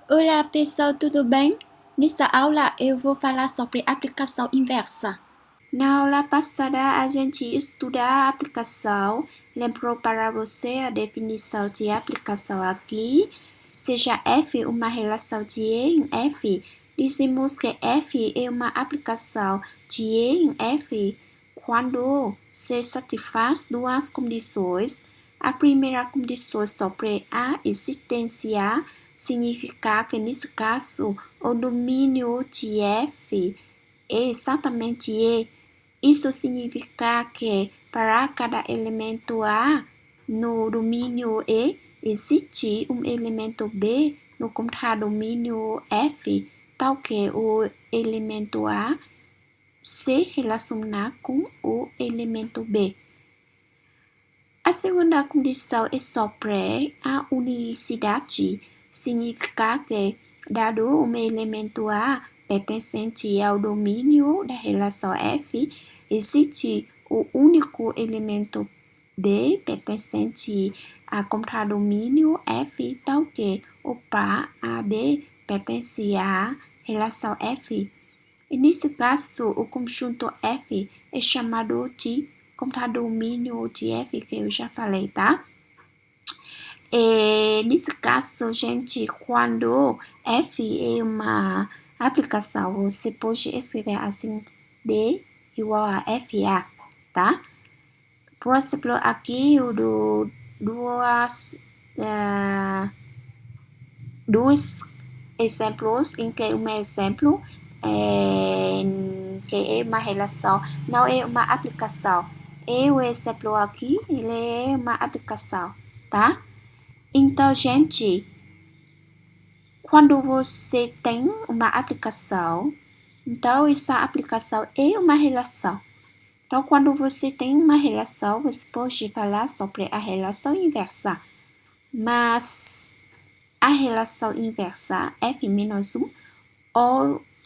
Olá pessoal, tudo bem? Nessa aula eu vou falar sobre aplicação inversa. Na aula passada a gente estudou a aplicação. Lembrou para você a definição de aplicação aqui? Seja F uma relação de E em F, dizemos que F é uma aplicação de E em F quando se satisfaz duas condições. A primeira condição sobre a existência significa que, nesse caso, o domínio de F é exatamente E. Isso significa que, para cada elemento A no domínio E, existe um elemento B no contradomínio F, tal que o elemento A se relaciona com o elemento B. A segunda condição é sobre a unicidade. Significa que, dado um elemento A pertencente ao domínio da relação F, existe o único elemento B pertencente ao contradomínio F, tal que o par AB pertence à relação F. E nesse caso, o conjunto F é chamado de contradomínio de F, que eu já falei, tá? E nesse caso, gente, quando F é uma aplicação, você pode escrever assim, B igual a FA, tá? Por exemplo, aqui eu dou dois exemplos em que um exemplo que é uma relação, não é uma aplicação. E o exemplo aqui, ele é uma aplicação, tá? Então, gente, quando você tem uma aplicação, então essa aplicação é uma relação. Então, quando você tem uma relação, você pode falar sobre a relação inversa. Mas a relação inversa F-1,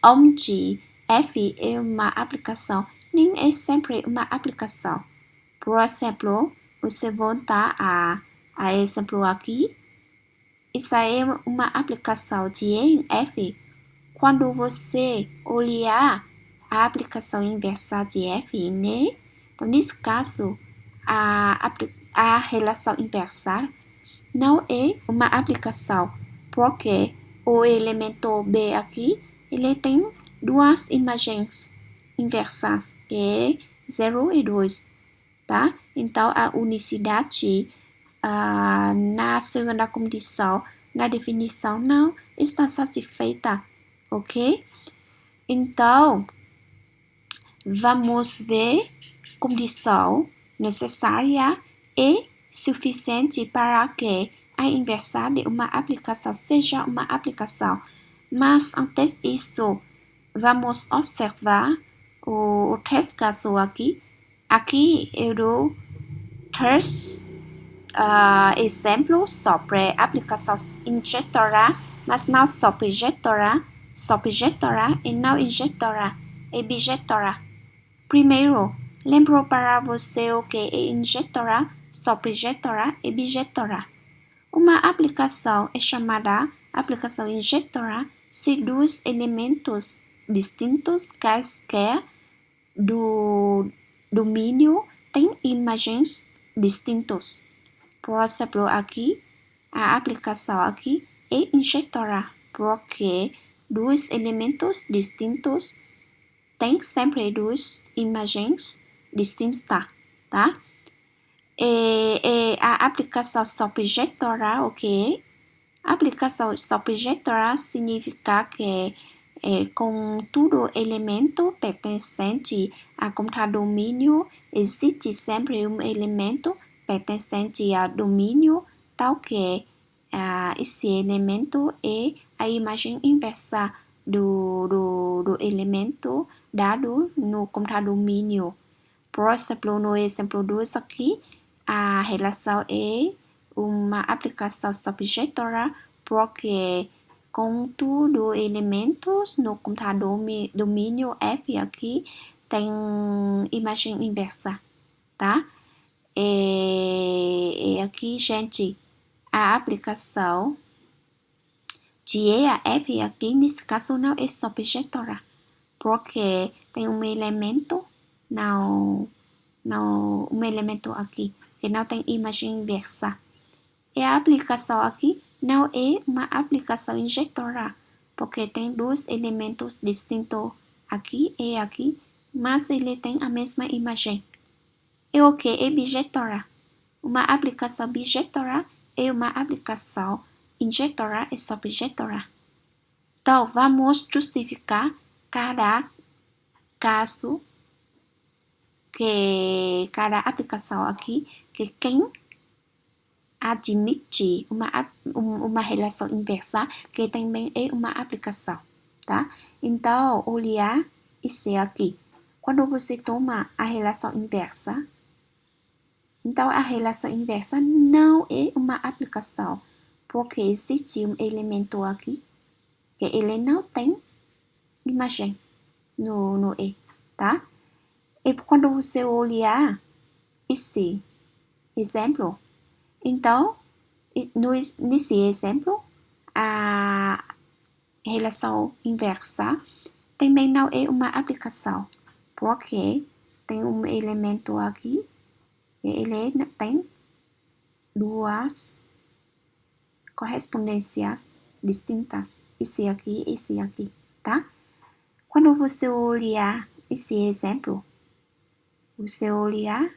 onde F é uma aplicação, nem é sempre uma aplicação. Por exemplo, você volta a exemplo aqui. Isso é uma aplicação de E em F. Quando você olhar a aplicação inversa de F, né? Então, nesse caso, a relação inversa não é uma aplicação, porque o elemento B aqui, ele tem duas imagens inversas, que é 0 e 2, tá? Então, a unicidade na segunda condição, na definição, não está satisfeita, ok? Então, vamos ver condição necessária e suficiente para que a inversa de uma aplicação seja uma aplicação. Mas antes disso, vamos observar o três casos aqui. Aqui eu dou três exemplos sobre aplicação injetora, mas não subjetora, subjetora e não injetora e bijetora. Primeiro, lembro para você o que é injetora, subjetora e bijetora. Uma aplicação é chamada aplicação injetora se dois elementos distintos quaisquer do domínio têm imagens distintas. Por exemplo, aqui, a aplicação aqui é injetora, porque dois elementos distintos têm sempre duas imagens distintas, tá? E a aplicação subjetora, ok? A aplicação subjetora significa que com todo elemento pertencente a contradomínio, existe sempre um elemento pertencente a domínio, tal que esse elemento é a imagem inversa do elemento dado no contradomínio. Por exemplo, no exemplo 2 aqui, a relação é uma aplicação subjetora porque com todos elementos no contradomínio F aqui tem imagem inversa, tá? E aqui, gente, a aplicação de E a F aqui, nesse caso, não é só bijetora, porque tem um elemento, um elemento aqui, que não tem imagem inversa. E a aplicação aqui não é uma aplicação injetora, porque tem dois elementos distintos aqui e aqui, mas ele tem a mesma imagem. E o que é bijetora? Uma aplicação bijetora é uma aplicação injetora e subjetora. Então, vamos justificar cada caso, cada aplicação aqui, que quem admite uma relação inversa, que também é uma aplicação, tá? Então, olhar isso aqui. Quando você toma a relação inversa, então a relação inversa não é uma aplicação, porque existe um elemento aqui que ele não tem imagem no E, tá? E quando você olhar esse exemplo, então, nesse exemplo, a relação inversa também não é uma aplicação, porque tem um elemento aqui e ele tem duas correspondências distintas, esse aqui, tá? Quando você olhar esse exemplo, você olhar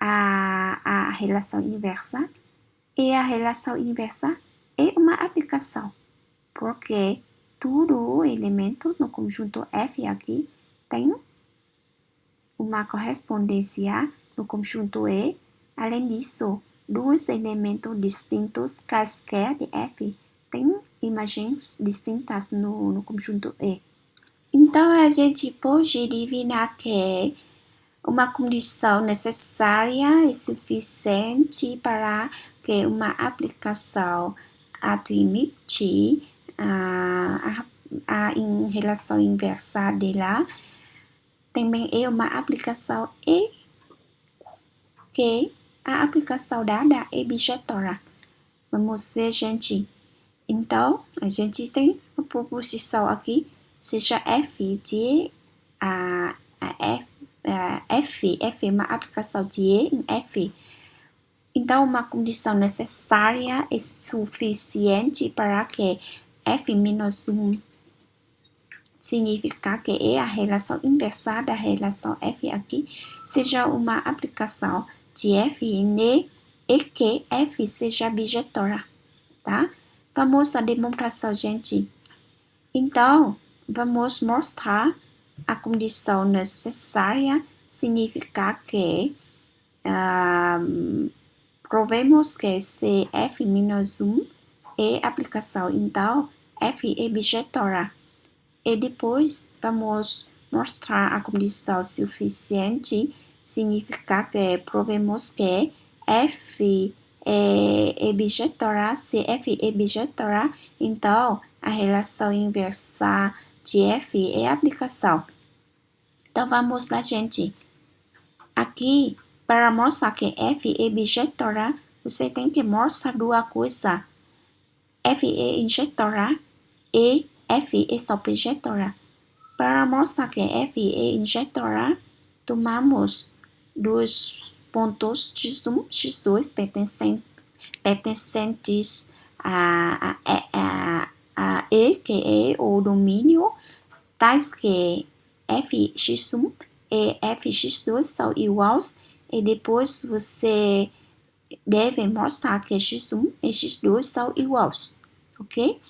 a relação inversa, e a relação inversa é uma aplicação, porque todos os elementos no conjunto F aqui têm uma correspondência no conjunto E. Além disso, dois elementos distintos quaisquer de F têm imagens distintas no conjunto E. Então, a gente pode adivinhar que uma condição necessária e suficiente para que uma aplicação admite em relação inversa dela também é uma aplicação e que a aplicação dada é bijetora. Vamos ver, gente. Então, a gente tem uma proposição aqui, seja F de F é uma aplicação de E em F. Então, uma condição necessária e suficiente para que F-1 significa que é a relação inversa da relação F aqui, seja uma aplicação de F em E e que F seja bijetora, tá? Vamos à demonstração, gente. Então, vamos mostrar a condição necessária significa que provemos que se F-1 é aplicação, então F é bijetora. E depois vamos mostrar a condição suficiente, significa que provemos que F é bijetora. Se F é bijetora, então a relação inversa de F é aplicação. Então vamos lá, gente. Aqui, para mostrar que F é bijetora, você tem que mostrar duas coisas. F é injetora e F é subjetora. Para mostrar que F é injetora, tomamos dois pontos x1, x2 pertencentes a E, que é o domínio, tais que Fx1 e Fx2 são iguais, e depois você deve mostrar que x1 e x2 são iguais, ok?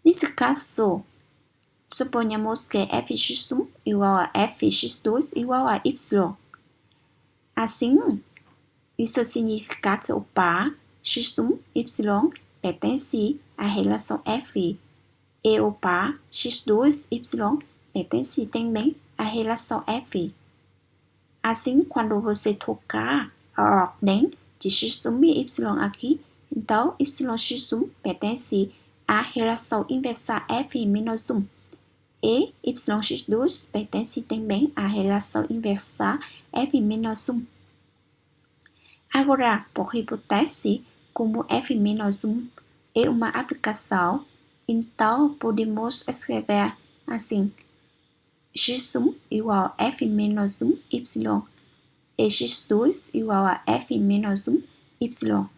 Nesse caso, suponhamos que Fx1 igual a Fx2 igual a y. Assim, isso significa que o par x1, y pertence à relação F e o par x2, y pertence também à relação F. Assim, quando você trocar a ordem de x1 e y aqui, então yx1 pertence à relação inversa F-1 e yx2 pertence também à relação inversa F-1. Agora, por hipótese, como F-1 é uma aplicação, Então, podemos escrever assim: x1 igual a f menos 1 y e x2 igual a f menos 1 y.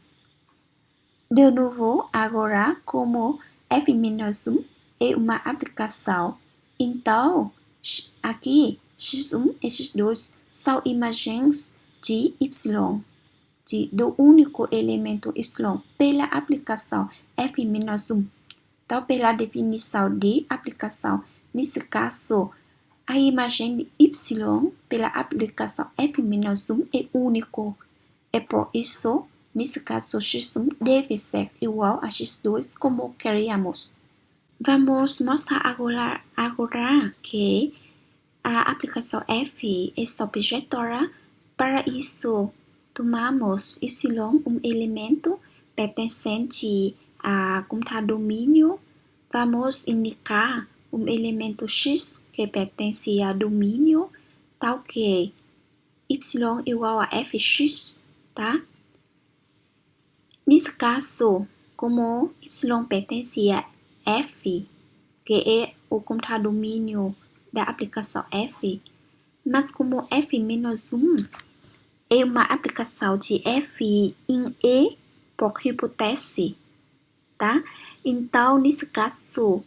De novo, agora, como f menos 1 é uma aplicação, então, aqui, x1 e x2 são imagens de y, do único elemento y, pela aplicação f menos 1. Então, pela definição de aplicação, nesse caso, a imagem de y pela aplicação f menos 1 é único. E por isso, nesse caso, x1 deve ser igual a x2 como queríamos. Vamos mostrar agora que a aplicação f é subjetora. Para isso, tomamos y um elemento pertencente a domínio. Vamos indicar um elemento x que pertence a domínio, tal que y igual a fx, tá? Nesse caso, como y pertence a f, que é o contradomínio da aplicação f, mas como f menos 1 é uma aplicação de f em E por hipótese, tá? Então, nesse caso,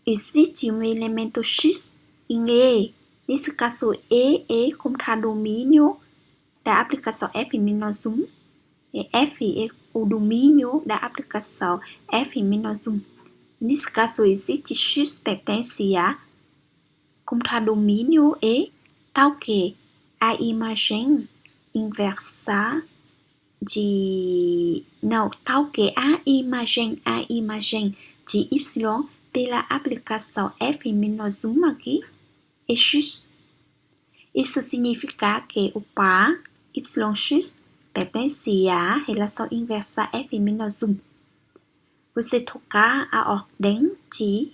existe um elemento x em E. Nesse caso, E é contradomínio da aplicação f menos 1. E f é o domínio da aplicação f menos 1. Nesse caso, existe x pertence a contradomínio E, tal que a imagem inversa tal que a imagem de y pela aplicação f menos 1 aqui é x. Isso significa que o par yx pertence à relação inversa f menos 1. Você trocar a ordem de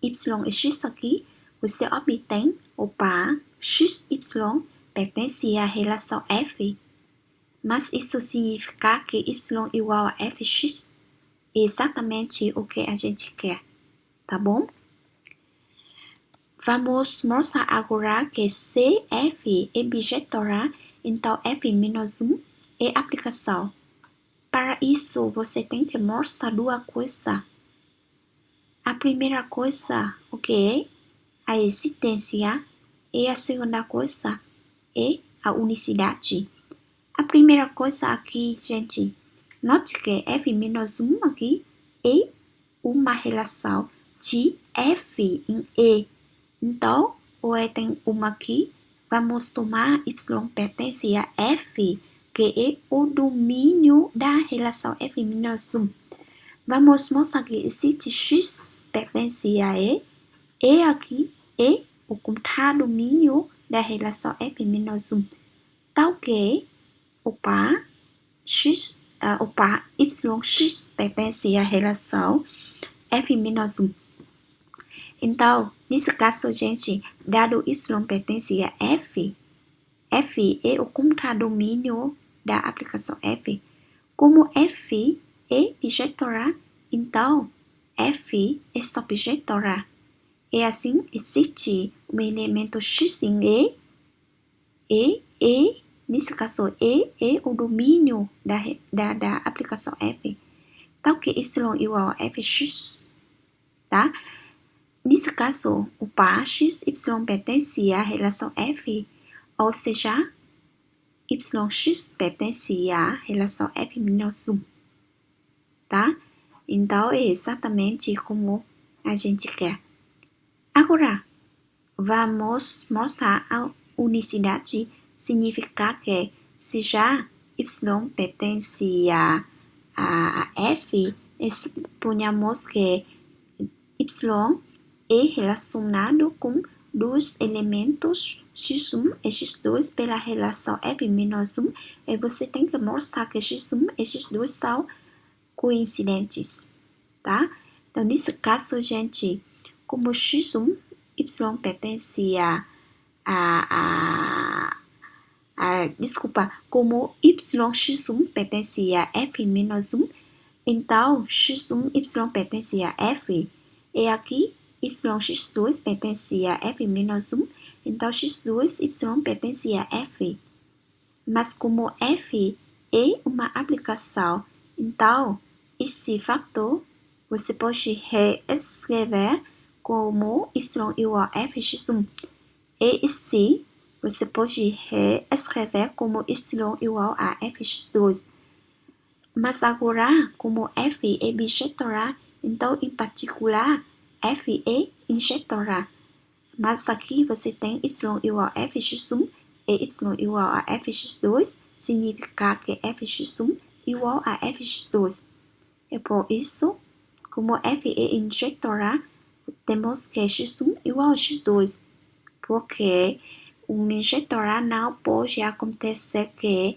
y e x aqui, você obtém o par xy pertence à relação f. Mas isso significa que y igual a fx é exatamente o que a gente quer, tá bom? Vamos mostrar agora que se f é bijetora, então f menos 1 é aplicação. Para isso, você tem que mostrar duas coisas. A primeira coisa, o que é? A existência. E a segunda coisa é a unicidade. A primeira coisa aqui, gente, note que f menos 1 aqui é uma relação de f em E. Então, o E tem uma aqui, vamos tomar y pertence a f, que é o domínio da relação f menos 1. Vamos mostrar que existe x pertence a E. E aqui é o contradomínio da relação f menos 1. Tal que o par yx pertence à relação f menos 1. Então, nesse caso, gente, dado y pertence a f é o contradomínio da aplicação f. Como f é bijetora, então f é subjetora. E assim, existe um elemento x em E, nesse caso, E é o domínio da aplicação f. Tal que y igual a fx, tá? Nesse caso, o par xy pertence à relação f, ou seja, yx pertence à relação f menos 1, tá? Então, é exatamente como a gente quer. Agora, vamos mostrar a unicidade. Significa que se já y pertence a f, suponhamos que y é relacionado com dois elementos x1 e x2 pela relação f menos 1, e você tem que mostrar que x1 e x2 são coincidentes, tá? Então, nesse caso, gente, como x1, y pertence como yx1 pertence a f menos 1, Então, x1, y pertence a f. E aqui, yx2 pertence a f menos 1. Então, x2, y pertence a f. Mas como f é uma aplicação, então, esse fator você pode reescrever como y igual a fx1. E esse você pode reescrever como y igual a fx2. Mas agora, como f é bijetora, então, em particular, f é injetora. Mas aqui você tem y igual a fx1 e y igual a fx2, significa que fx1 igual a fx2. E por isso, como f é injetora, temos que x1 igual a x2. Porque uma injetora não pode acontecer que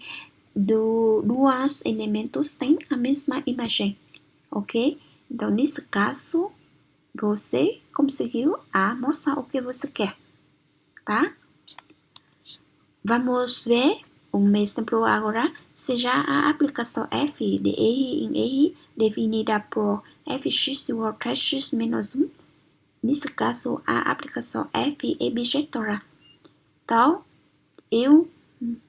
dois elementos têm a mesma imagem, ok? Então, nesse caso, você conseguiu mostrar o que você quer, tá? Vamos ver um exemplo agora, seja a aplicação f de R em R definida por fx igual a 3x menos 1. Nesse caso, a aplicação f é bijetora. Então, eu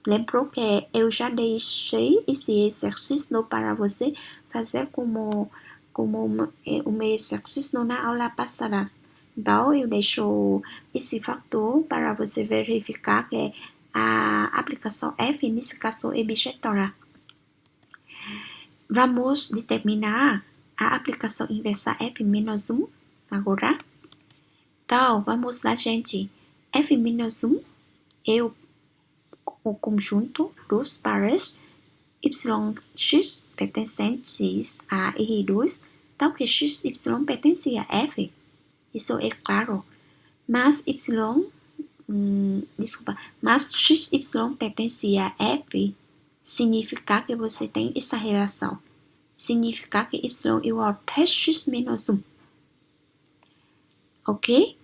lembro que eu já deixei esse exercício para você fazer como um exercício na aula passada. Então, eu deixo esse fator para você verificar que a aplicação f, nesse caso, é bijetora. Vamos determinar a aplicação inversa f menos 1 agora. Então, vamos lá, gente. F menos 1 é o conjunto dos pares yx pertencentes a R2, tal que xy pertence a f. Isso é claro. Mas mas xy pertence a f, significa que você tem essa relação. Significa que y igual a 3x menos 1. Ok?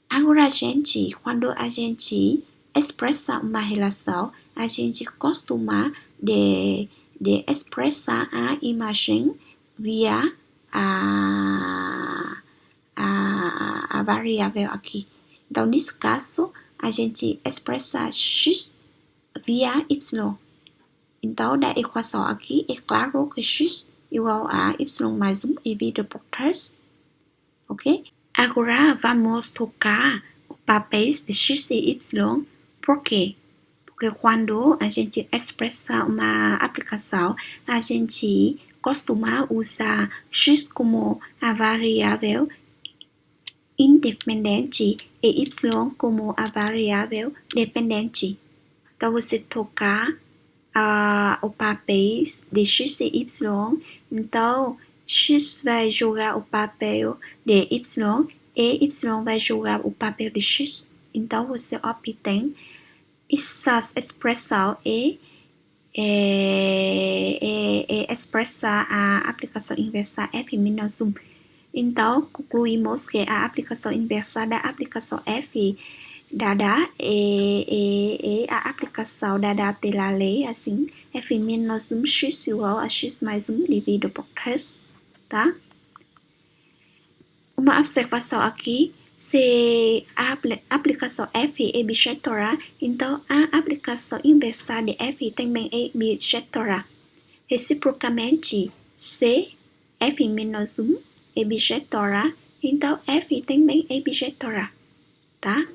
Agora, gente, quando a gente expressa uma relação, a gente costuma de expressar a imagem via a variável aqui. Então, nesse caso, a gente expressa x via y. Então, da equação aqui, é claro que x igual a y mais 1 dividido por 3. Ok? Agora, vamos tocar os papéis de x e y. Por quê? Porque quando a gente expressa uma aplicação, a gente costuma usar x como a variável independente e y como a variável dependente. Então, você tocar os papéis de x e y, então x vai jogar o papel de y e y vai jogar o papel de x. Então, você obtém essa expressão expressa a aplicação inversa f menos 1. Então, concluímos que a aplicação inversa da aplicação f dada é a aplicação dada pela lei, assim, f menos 1 x igual a x mais 1 dividido por 3, tá? Uma observação aqui, se a aplicação f é bijetora, então a aplicação inversa de f também é bijetora. Reciprocamente, se f menos 1 é bijetora, então f também é bijetora, tá?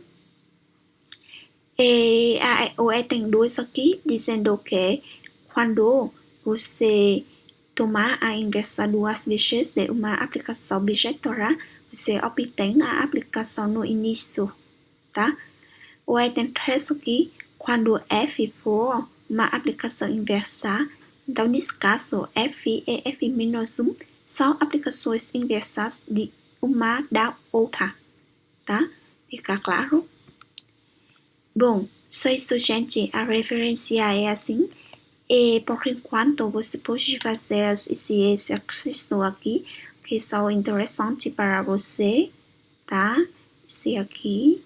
E o E tem 2 aqui, dizendo que quando você tomar a inversa duas vezes de uma aplicação bijetora, você obtém a aplicação no início, tá? O E tem 3 aqui, quando f for uma aplicação inversa, então nesse caso, f e f menos 1 são aplicações inversas de uma da outra, tá? Fica claro? Bom, só isso, gente. A referência é assim. E por enquanto, você pode fazer esse exercício aqui, que são interessantes para você, tá? Esse aqui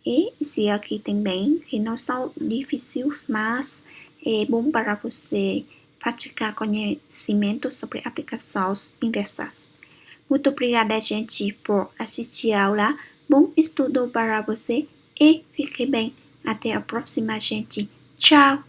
e esse aqui também, que não são difíceis, mas é bom para você praticar conhecimento sobre aplicações inversas. Muito obrigada, gente, por assistir a aula. Bom estudo para você e fique bem. Até a próxima, gente. Tchau!